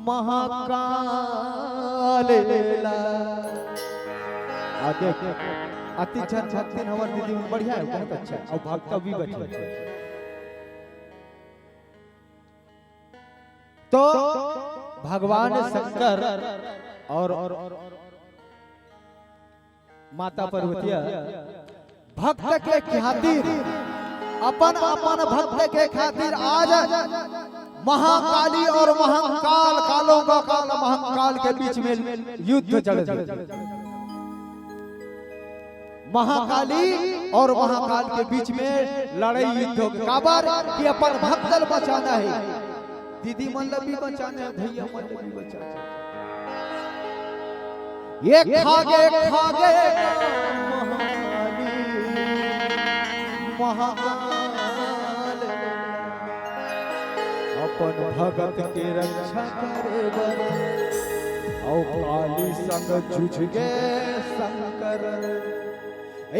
महाकाल आगे अति छन छत्तीन हमार दीदी बढ़िया है, बहुत अच्छा है और भक्त भी बैठे। तो भगवान शंकर और माता पार्वती भक्त के खातिर अपन अपन भक्त के खातिर आज महाकाली और महाकाल कालों का काल महाकाल के बीच में युद्ध चल रहा है। महाकाली और महाकाल के बीच में लड़ाई युद्ध काबर कि अपन भक्तल बचाना है, दीदी मल्लबी बचाना है, भैया मल्लबी बचाना है। ये खागे खागे महाकाल अपन भगत के रक्षा करे बर औ काली संग जुझ गे शंकर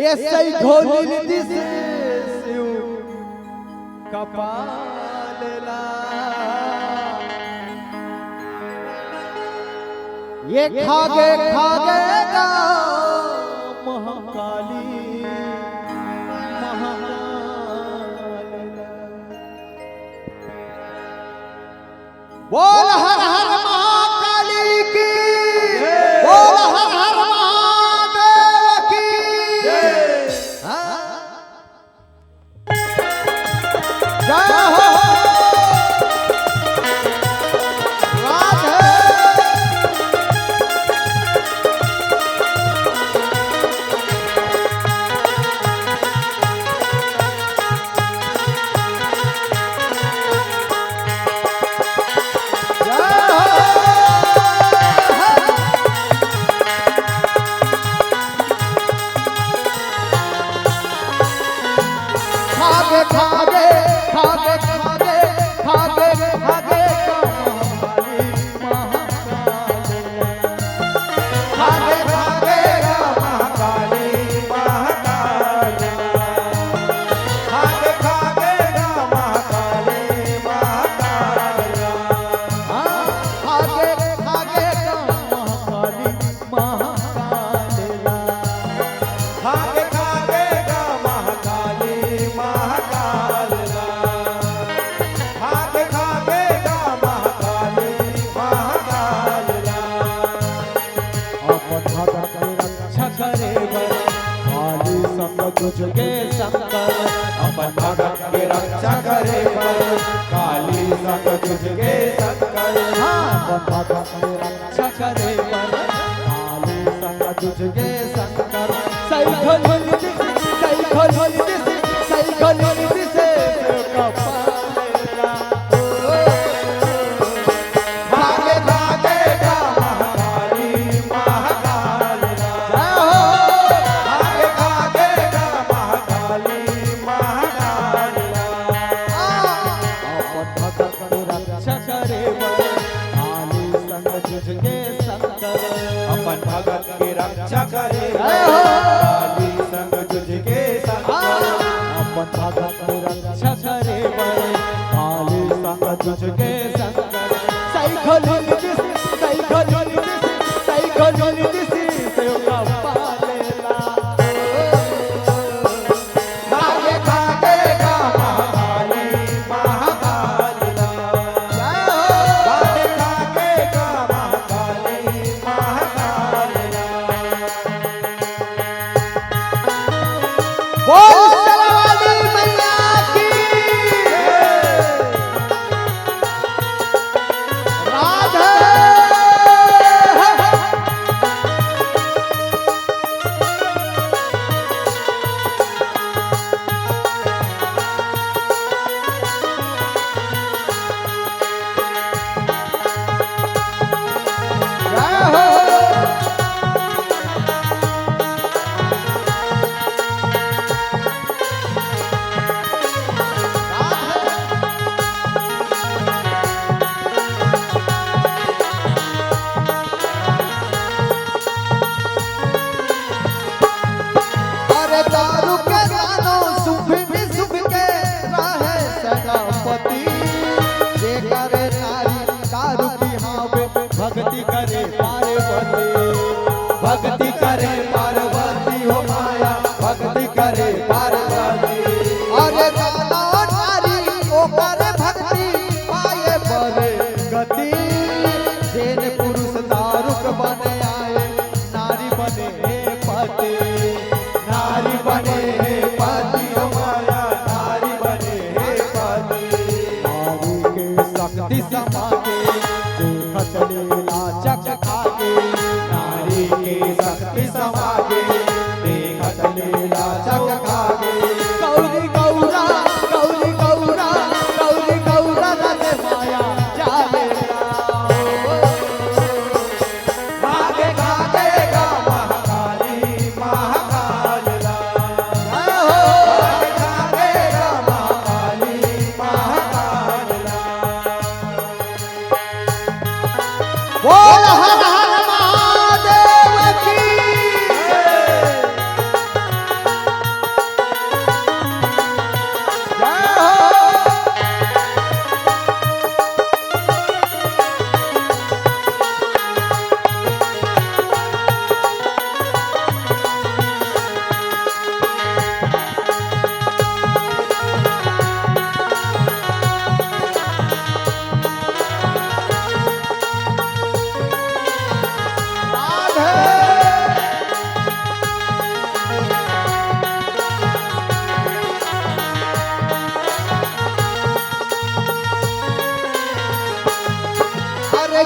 ऐसे ढोली दिस शिव कपालला ये खागे खागे गा महाकाली बोल हर हर महाकाली की, बोल हर हर महादेव की। जय हो राधे। खागे खागे खागे खागे खागे खागे खागे खागे महाकाली महाकाल खागे खागे महाकाली महाकाल खागे खागे महाकाली महाकाल खागे खागे महाकाली महाकाल खागे खागे महाकाली महाकाल अपन भगत रक्षा करे बर काली संग तुझके शंकर अपन भगत के रक्षा करे बर काली संग तुझके शंकर अपन भगत के रक्षा करे बर काली संग तुझके शंकर सही खोली दिस सही खोली दिस सही खोली दिस कपालेला भागे भागे गा महाकाली महाकाल भागे भागे गा महाकाली महाकाल अपन भगत रक्षा करे बर काली संग तुझके शंकर अपन भगत के रक्षा करे काली संग तुझके शंकर अपन भगत रक्षा करे बर काली संग तुझके शंकर सही खोली दिस सही खोली दिस सही खोली दिस शिव कपालेला भागे भागे गा महाकाली महाकाल भागे भागे गा महाकाली महाकाल बोल सलाली मैया की राधे।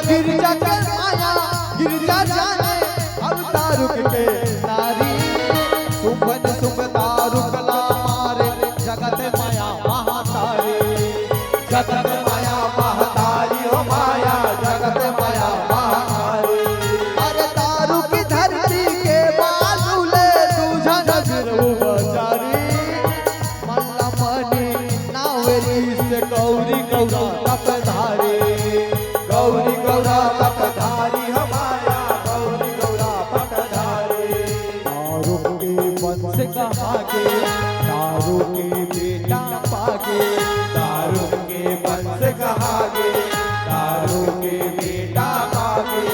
गिरजा के माया गिरजा जाने अवतार के नारी सुमन सुम तारुकला मारे जगत माया महातारी जगत माया महातारी हो माया जगत माया महातारी अरे तारु की धरती के बालूले तुझा नजर बचारी मल्ला मनी नावेरी से गौरी गौरा तपधारी गौरी गौरा तपधारी हमारा गौरी गौरा तपधारी तारू के वंश कहागे तारू के बेटा पागे तारू के वंश कहागे तारू के बेटा पागे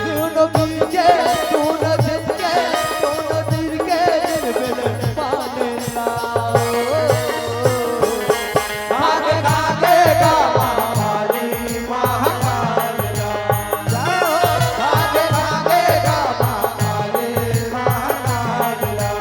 दोनों बीजे दोनों जिनके दोनों तीर के दिल बिल पाने लाओ आगे आगे गा महाकाली महाकालिया आगे आगे गा महाकाली महाकालिया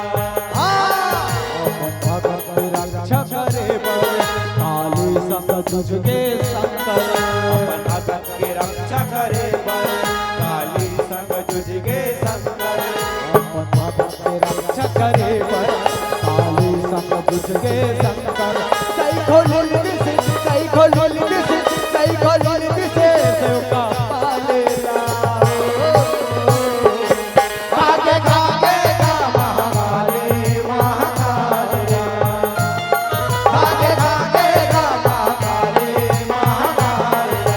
भगत रक्षा करे काली संग तुझके शंकर अपन भगत की रक्षा करे काली संग तुझके शंकर अपन भगत की रक्षा करे काली संग तुझके शंकर सही खोल दिसे सही खोल दिसे सही खोल दिसे सेवका पाले आगे आगे गा महाकाली महाकालिया आगे आगे गा महाकाली महाकालिया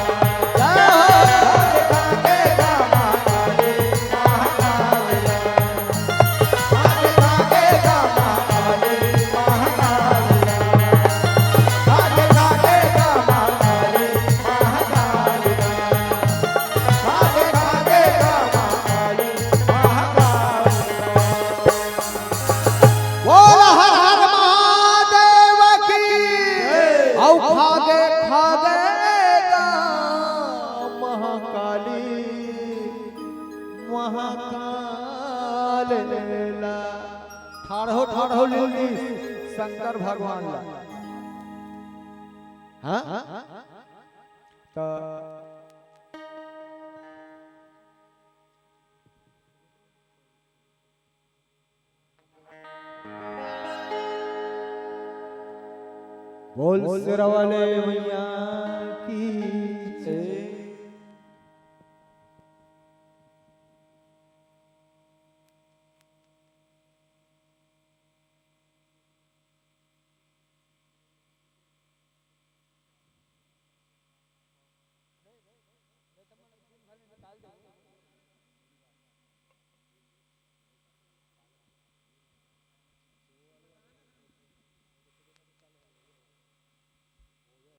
आगे आगे गा महाकाली महाकालिया आगे आगे गा महाकाली महाकालिया आगे आगे गा महाकाली महाकालिया आगे आगे गा महाकाली महाकालिया बोल हर हर महादेव की औ खागे खागे गा महाकाली महाकाल लेला ठाड़ो ठाड़ो लिली शंकर भगवान ला हाँ तो बोल सिरवाले मैया की जय।